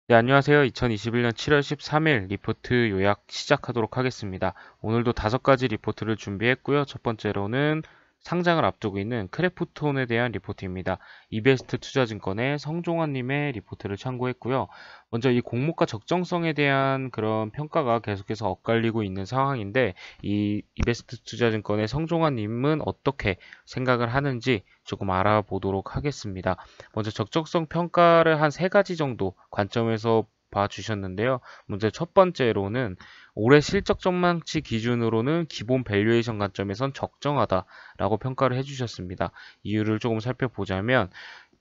네, 안녕하세요. 2021년 7월 13일 리포트 요약 시작하도록 하겠습니다. 오늘도 5가지 리포트를 준비했고요. 첫 번째로는 상장을 앞두고 있는 크래프톤에 대한 리포트입니다. 이베스트 투자증권의 성종환님의 리포트를 참고했고요. 먼저 이 공모가 적정성에 대한 그런 평가가 계속해서 엇갈리고 있는 상황인데, 이 이베스트 투자증권의 성종환님은 어떻게 생각을 하는지 조금 알아보도록 하겠습니다. 먼저 적정성 평가를 한 3가지 정도 관점에서 봐주셨는데요. 먼저 첫 번째로는 올해 실적 전망치 기준으로는 기본 밸류에이션 관점에선 적정하다라고 평가를 해주셨습니다. 이유를 조금 살펴보자면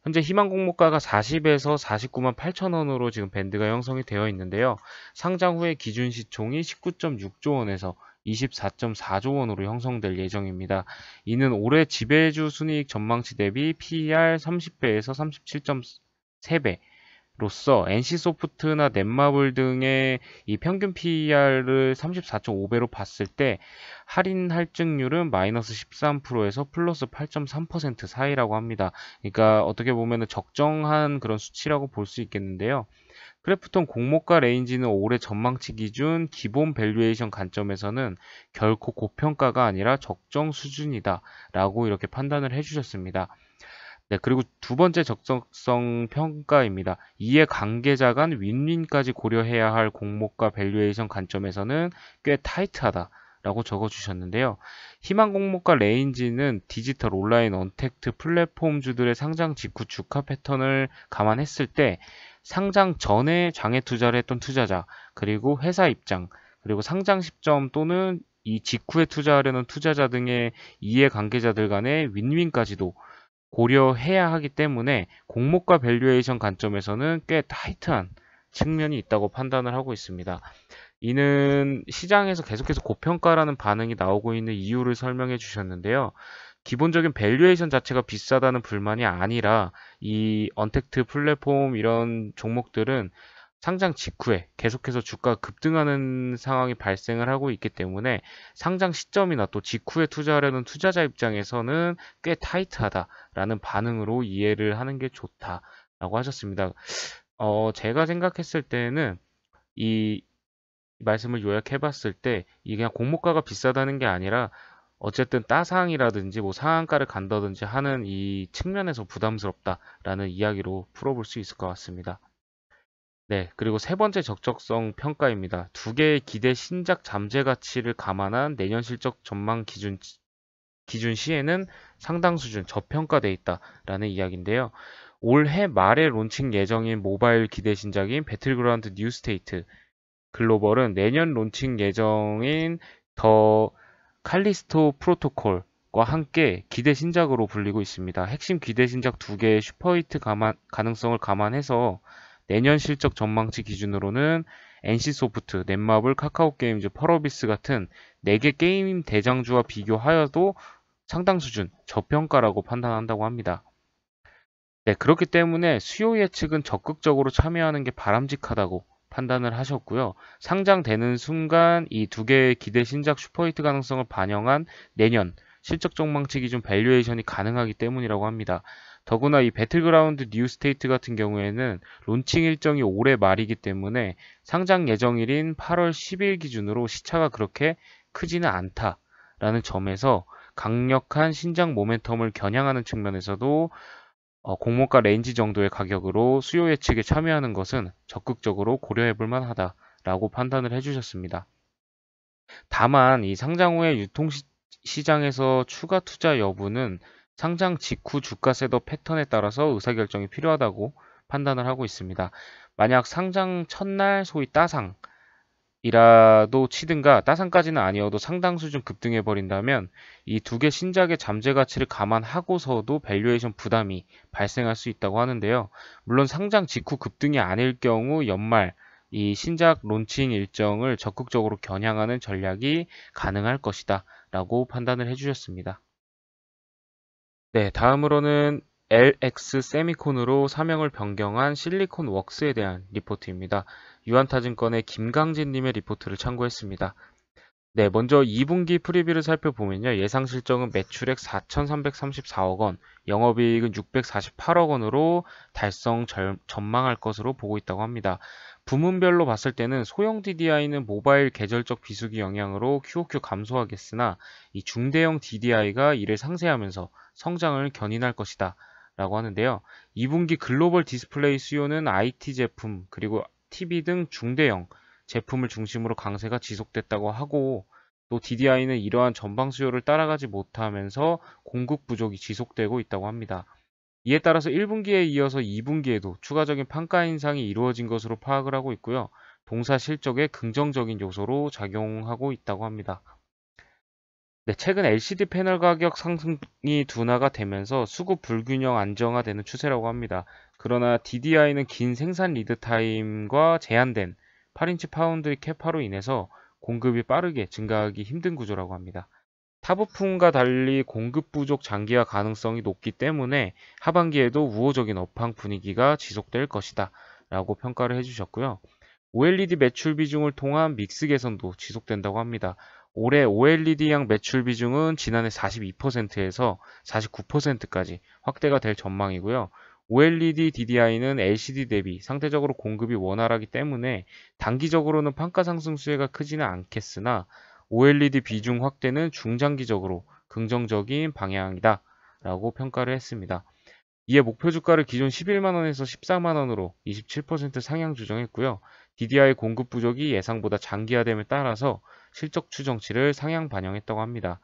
현재 희망 공모가가 40에서 49만 8천 원으로 지금 밴드가 형성이 되어 있는데요. 상장 후에 기준 시총이 19.6조 원에서 24.4조 원으로 형성될 예정입니다. 이는 올해 지배주 순이익 전망치 대비 PER 30배에서 37.3배 로서 NC소프트나 넷마블 등의 이 평균 PER을 34.5배로 봤을 때 할인 할증률은 마이너스 13%에서 플러스 8.3% 사이라고 합니다. 그러니까 어떻게 보면 적정한 그런 수치라고 볼 수 있겠는데요. 크래프톤 공모가 레인지는 올해 전망치 기준 기본 밸류에이션 관점에서는 결코 고평가가 아니라 적정 수준이다 라고 이렇게 판단을 해주셨습니다. 네, 그리고 두 번째 적정성 평가입니다. 이해 관계자 간 윈윈까지 고려해야 할 공모가 밸류에이션 관점에서는 꽤 타이트하다라고 적어주셨는데요. 희망 공모가 레인지는 디지털 온라인 언택트 플랫폼주들의 상장 직후 주가 패턴을 감안했을 때 상장 전에 장외 투자를 했던 투자자, 그리고 회사 입장, 그리고 상장 시점 또는 이 직후에 투자하려는 투자자 등의 이해 관계자들 간의 윈윈까지도 고려해야 하기 때문에 공모가 밸류에이션 관점에서는 꽤 타이트한 측면이 있다고 판단을 하고 있습니다. 이는 시장에서 계속해서 고평가라는 반응이 나오고 있는 이유를 설명해 주셨는데요. 기본적인 밸류에이션 자체가 비싸다는 불만이 아니라 이 언택트 플랫폼 이런 종목들은 상장 직후에 계속해서 주가가 급등하는 상황이 발생을 하고 있기 때문에 상장 시점이나 또 직후에 투자하려는 투자자 입장에서는 꽤 타이트하다라는 반응으로 이해를 하는 게 좋다라고 하셨습니다. 제가 생각했을 때는 이 말씀을 요약해 봤을 때 이게 그냥 공모가가 비싸다는 게 아니라 어쨌든 따상이라든지 뭐 상한가를 간다든지 하는 이 측면에서 부담스럽다라는 이야기로 풀어볼 수 있을 것 같습니다. 네, 그리고 세 번째 적정성 평가입니다. 두 개의 기대 신작 잠재 가치를 감안한 내년 실적 전망 기준 시에는 상당 수준 저평가돼 있다라는 이야기인데요. 올해 말에 론칭 예정인 모바일 기대 신작인 배틀그라운드 뉴스테이트 글로벌은 내년 론칭 예정인 더 칼리스토 프로토콜과 함께 기대 신작으로 불리고 있습니다. 핵심 기대 신작 두 개의 슈퍼히트 가능성을 감안해서 내년 실적 전망치 기준으로는 NC소프트, 넷마블, 카카오게임즈, 펄어비스 같은 4개 게임 대장주와 비교하여도 상당 수준 저평가라고 판단한다고 합니다. 네, 그렇기 때문에 수요 예측은 적극적으로 참여하는 게 바람직하다고 판단을 하셨고요. 상장되는 순간 이 두 개의 기대 신작 슈퍼히트 가능성을 반영한 내년 실적 전망치 기준 밸류에이션이 가능하기 때문이라고 합니다. 더구나 이 배틀그라운드 뉴스테이트 같은 경우에는 론칭 일정이 올해 말이기 때문에 상장 예정일인 8월 10일 기준으로 시차가 그렇게 크지는 않다라는 점에서 강력한 신작 모멘텀을 겨냥하는 측면에서도 공모가 레인지 정도의 가격으로 수요 예측에 참여하는 것은 적극적으로 고려해 볼 만하다라고 판단을 해주셨습니다. 다만 이 상장 후에 유통시장에서 추가 투자 여부는 상장 직후 주가 셋업 패턴에 따라서 의사결정이 필요하다고 판단을 하고 있습니다. 만약 상장 첫날 소위 따상 이라도 치든가 따상까지는 아니어도 상당 수준 급등해 버린다면 이 두 개 신작의 잠재 가치를 감안하고서도 밸류에이션 부담이 발생할 수 있다고 하는데요. 물론 상장 직후 급등이 아닐 경우 연말 이 신작 론칭 일정을 적극적으로 겨냥하는 전략이 가능할 것이다 라고 판단을 해주셨습니다. 네, 다음으로는 LX 세미콘으로 사명을 변경한 실리콘 웍스에 대한 리포트입니다. 유한타증권의 김강진님의 리포트를 참고했습니다. 네, 먼저 2분기 프리뷰를 살펴보면요. 예상 실적은 매출액 4,334억 원, 영업이익은 648억 원으로 전망할 것으로 보고 있다고 합니다. 부문별로 봤을 때는 소형 DDI는 모바일 계절적 비수기 영향으로 QoQ 감소하겠으나 이 중대형 DDI가 이를 상쇄하면서 성장을 견인할 것이다 라고 하는데요. 2분기 글로벌 디스플레이 수요는 IT 제품 그리고 TV 등 중대형 제품을 중심으로 강세가 지속됐다고 하고 또 DDI는 이러한 전방 수요를 따라가지 못하면서 공급 부족이 지속되고 있다고 합니다. 이에 따라서 1분기에 이어서 2분기에도 추가적인 판가 인상이 이루어진 것으로 파악을 하고 있고요. 동사 실적에 긍정적인 요소로 작용하고 있다고 합니다. 네, 최근 LCD 패널 가격 상승이 둔화가 되면서 수급 불균형 안정화되는 추세라고 합니다. 그러나 DDI는 긴 생산 리드 타임과 제한된 8인치 파운드리 캐파로 인해서 공급이 빠르게 증가하기 힘든 구조라고 합니다. 타부품과 달리 공급 부족 장기화 가능성이 높기 때문에 하반기에도 우호적인 업황 분위기가 지속될 것이다 라고 평가를 해주셨고요. OLED 매출 비중을 통한 믹스 개선도 지속된다고 합니다. 올해 OLED양 매출 비중은 지난해 42%에서 49%까지 확대가 될 전망이고요. OLED DDI는 LCD 대비 상대적으로 공급이 원활하기 때문에 단기적으로는 판가 상승 수혜가 크지는 않겠으나 OLED 비중 확대는 중장기적으로 긍정적인 방향이다 라고 평가를 했습니다. 이에 목표 주가를 기존 11만원에서 14만원으로 27% 상향 조정했고요. DDI 공급 부족이 예상보다 장기화됨에 따라서 실적 추정치를 상향 반영했다고 합니다.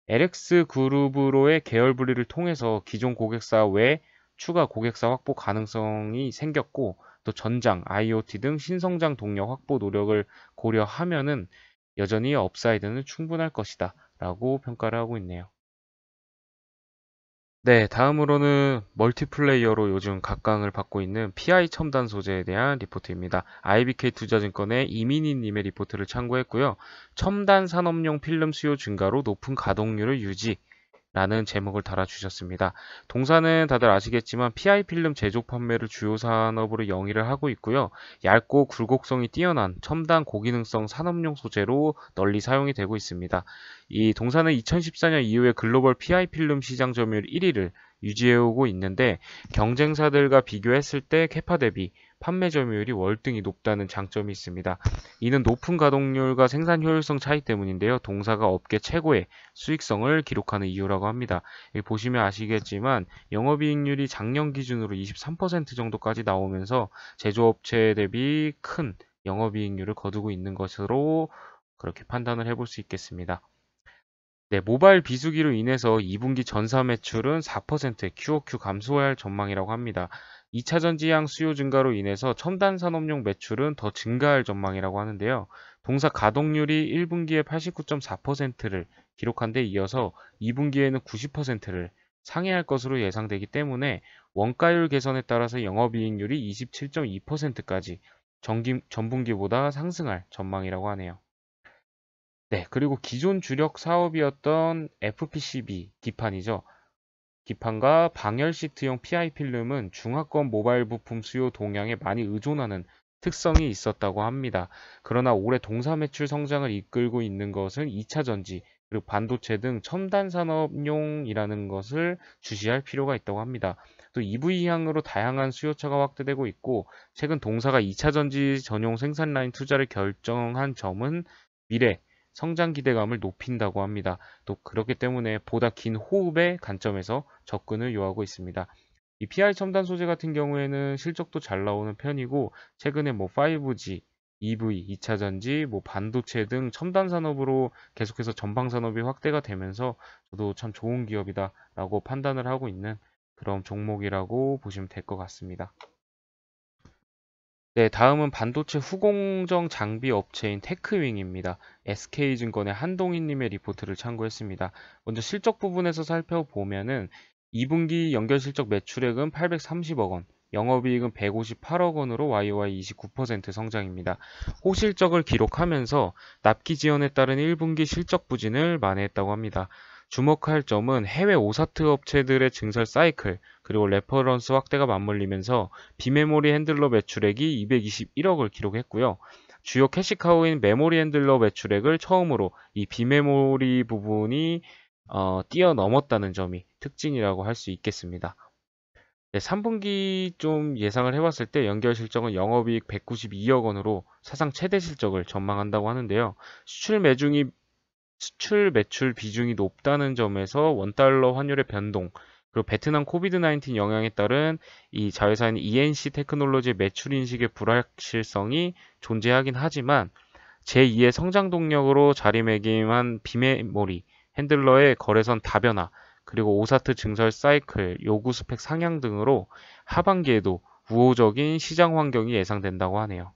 LX 그룹으로의 계열 분리를 통해서 기존 고객사 외 추가 고객사 확보 가능성이 생겼고 또 전장, IoT 등 신성장 동력 확보 노력을 고려하면은 여전히 업사이드는 충분할 것이다 라고 평가를 하고 있네요. 네, 다음으로는 멀티플레이어로 요즘 각광을 받고 있는 PI 첨단 소재에 대한 리포트입니다. IBK 투자증권의 이민희님의 리포트를 참고했고요. 첨단 산업용 필름 수요 증가로 높은 가동률을 유지 라는 제목을 달아주셨습니다. 동사는 다들 아시겠지만 PI 필름 제조 판매를 주요 산업으로 영위를 하고 있고요. 얇고 굴곡성이 뛰어난 첨단 고기능성 산업용 소재로 널리 사용이 되고 있습니다. 이 동사는 2014년 이후에 글로벌 PI 필름 시장 점유율 1위를 유지해오고 있는데 경쟁사들과 비교했을 때 캐파 대비 판매 점유율이 월등히 높다는 장점이 있습니다. 이는 높은 가동률과 생산 효율성 차이 때문인데요. 동사가 업계 최고의 수익성을 기록하는 이유라고 합니다. 여기 보시면 아시겠지만 영업이익률이 작년 기준으로 23% 정도까지 나오면서 제조업체 대비 큰 영업이익률을 거두고 있는 것으로 그렇게 판단을 해볼 수 있겠습니다. 네, 모바일 비수기로 인해서 2분기 전사 매출은 4% QoQ 감소할 전망이라고 합니다. 2차 전지향 수요 증가로 인해서 첨단 산업용 매출은 더 증가할 전망이라고 하는데요. 동사 가동률이 1분기에 89.4%를 기록한 데 이어서 2분기에는 90%를 상회할 것으로 예상되기 때문에 원가율 개선에 따라서 영업이익률이 27.2%까지 전분기보다 상승할 전망이라고 하네요. 네, 그리고 기존 주력 사업이었던 FPCB 기판이죠. 기판과 방열 시트용 PI 필름은 중화권 모바일 부품 수요 동향에 많이 의존하는 특성이 있었다고 합니다. 그러나 올해 동사 매출 성장을 이끌고 있는 것은 2차 전지, 그리고 반도체 등 첨단 산업용이라는 것을 주시할 필요가 있다고 합니다. 또 EV향으로 다양한 수요처가 확대되고 있고, 최근 동사가 2차 전지 전용 생산 라인 투자를 결정한 점은 미래 성장 기대감을 높인다고 합니다. 또 그렇기 때문에 보다 긴 호흡의 관점에서 접근을 요하고 있습니다. 이 PI 첨단 소재 같은 경우에는 실적도 잘 나오는 편이고 최근에 뭐 5G, EV, 2차 전지, 뭐 반도체 등 첨단 산업으로 계속해서 전방 산업이 확대가 되면서 저도 참 좋은 기업이다라고 판단을 하고 있는 그런 종목이라고 보시면 될 것 같습니다. 네, 다음은 반도체 후공정 장비 업체인 테크윙입니다. SK증권의 한동희님의 리포트를 참고했습니다. 먼저 실적 부분에서 살펴보면은 2분기 연결 실적 매출액은 830억 원, 영업이익은 158억 원으로 YOY 29% 성장입니다. 호실적을 기록하면서 납기 지연에 따른 1분기 실적 부진을 만회했다고 합니다. 주목할 점은 해외 오사트 업체들의 증설 사이클, 그리고 레퍼런스 확대가 맞물리면서 비메모리 핸들러 매출액이 221억을 기록했고요. 주요 캐시카우인 메모리 핸들러 매출액을 처음으로 이 비메모리 부분이 뛰어넘었다는 점이 특징이라고 할 수 있겠습니다. 네, 3분기 좀 예상을 해봤을 때 연결 실적은 영업이익 192억 원으로 사상 최대 실적을 전망한다고 하는데요. 수출 매출 비중이 높다는 점에서 원달러 환율의 변동, 그리고 베트남 코비드-19 영향에 따른 이 자회사인 ENC 테크놀로지의 매출 인식의 불확실성이 존재하긴 하지만 제2의 성장 동력으로 자리매김한 비메모리 핸들러의 거래선 다변화, 그리고 오사트 증설 사이클, 요구 스펙 상향 등으로 하반기에도 우호적인 시장 환경이 예상된다고 하네요.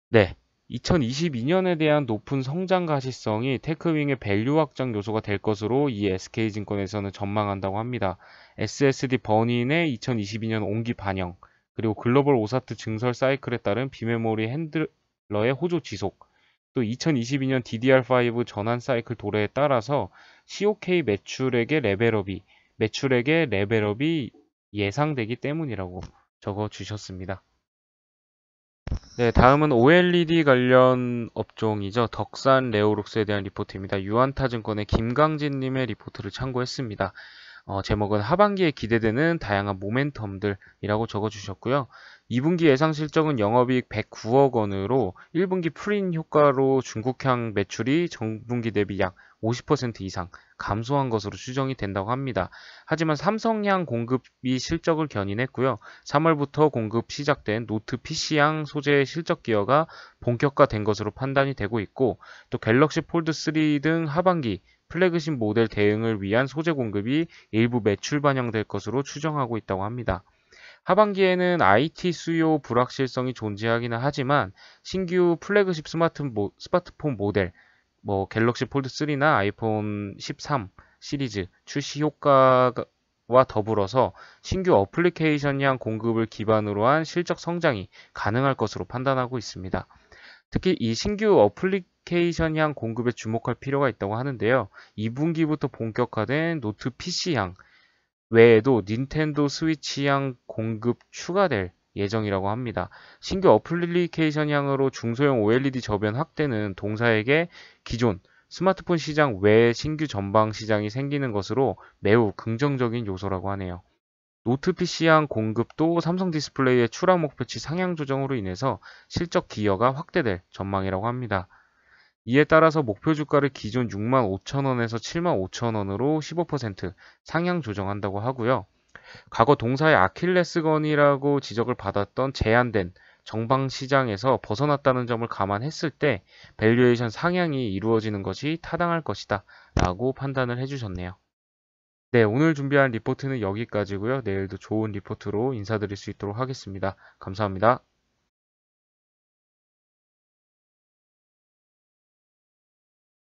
네, 2022년에 대한 높은 성장 가시성이 테크윙의 밸류 확장 요소가 될 것으로 이 SK증권에서는 전망한다고 합니다. SSD 버닌의 2022년 온기 반영, 그리고 글로벌 오사트 증설 사이클에 따른 비메모리 핸들러의 호조 지속, 또 2022년 DDR5 전환 사이클 도래에 따라서 COK 매출액의 레벨업이 예상되기 때문이라고 적어 주셨습니다. 네, 다음은 OLED 관련 업종이죠. 덕산 레오룩스에 대한 리포트입니다. 유안타증권의 김강진님의 리포트를 참고했습니다. 제목은 하반기에 기대되는 다양한 모멘텀들이라고 적어주셨고요. 2분기 예상 실적은 영업이익 109억 원으로 1분기 풀인 효과로 중국향 매출이 전분기 대비 약 50% 이상 감소한 것으로 추정이 된다고 합니다. 하지만 삼성향 공급이 실적을 견인했고요. 3월부터 공급 시작된 노트 PC향 소재 실적 기여가 본격화된 것으로 판단이 되고 있고, 또 갤럭시 폴드 3 등 하반기 플래그십 모델 대응을 위한 소재 공급이 일부 매출 반영될 것으로 추정하고 있다고 합니다. 하반기에는 IT 수요 불확실성이 존재하기는 하지만 신규 플래그십 스마트폰 모델, 갤럭시 폴드 3나 아이폰 13 시리즈 출시 효과와 더불어서 신규 어플리케이션향 공급을 기반으로 한 실적 성장이 가능할 것으로 판단하고 있습니다. 특히 이 신규 어플리케이션향 공급에 주목할 필요가 있다고 하는데요. 2분기부터 본격화된 노트 PC향 외에도 닌텐도 스위치향 공급 추가될 예정이라고 합니다. 신규 어플리케이션향으로 중소형 OLED 저변 확대는 동사에게 기존 스마트폰 시장 외에 신규 전방 시장이 생기는 것으로 매우 긍정적인 요소라고 하네요. 노트 PC향 공급도 삼성 디스플레이의 추락 목표치 상향 조정으로 인해서 실적 기여가 확대될 전망이라고 합니다. 이에 따라서 목표 주가를 기존 65,000원에서 75,000원으로 15% 상향 조정한다고 하고요. 과거 동사의 아킬레스건이라고 지적을 받았던 제한된 정방 시장에서 벗어났다는 점을 감안했을 때 밸류에이션 상향이 이루어지는 것이 타당할 것이다 라고 판단을 해주셨네요. 네, 오늘 준비한 리포트는 여기까지고요. 내일도 좋은 리포트로 인사드릴 수 있도록 하겠습니다. 감사합니다.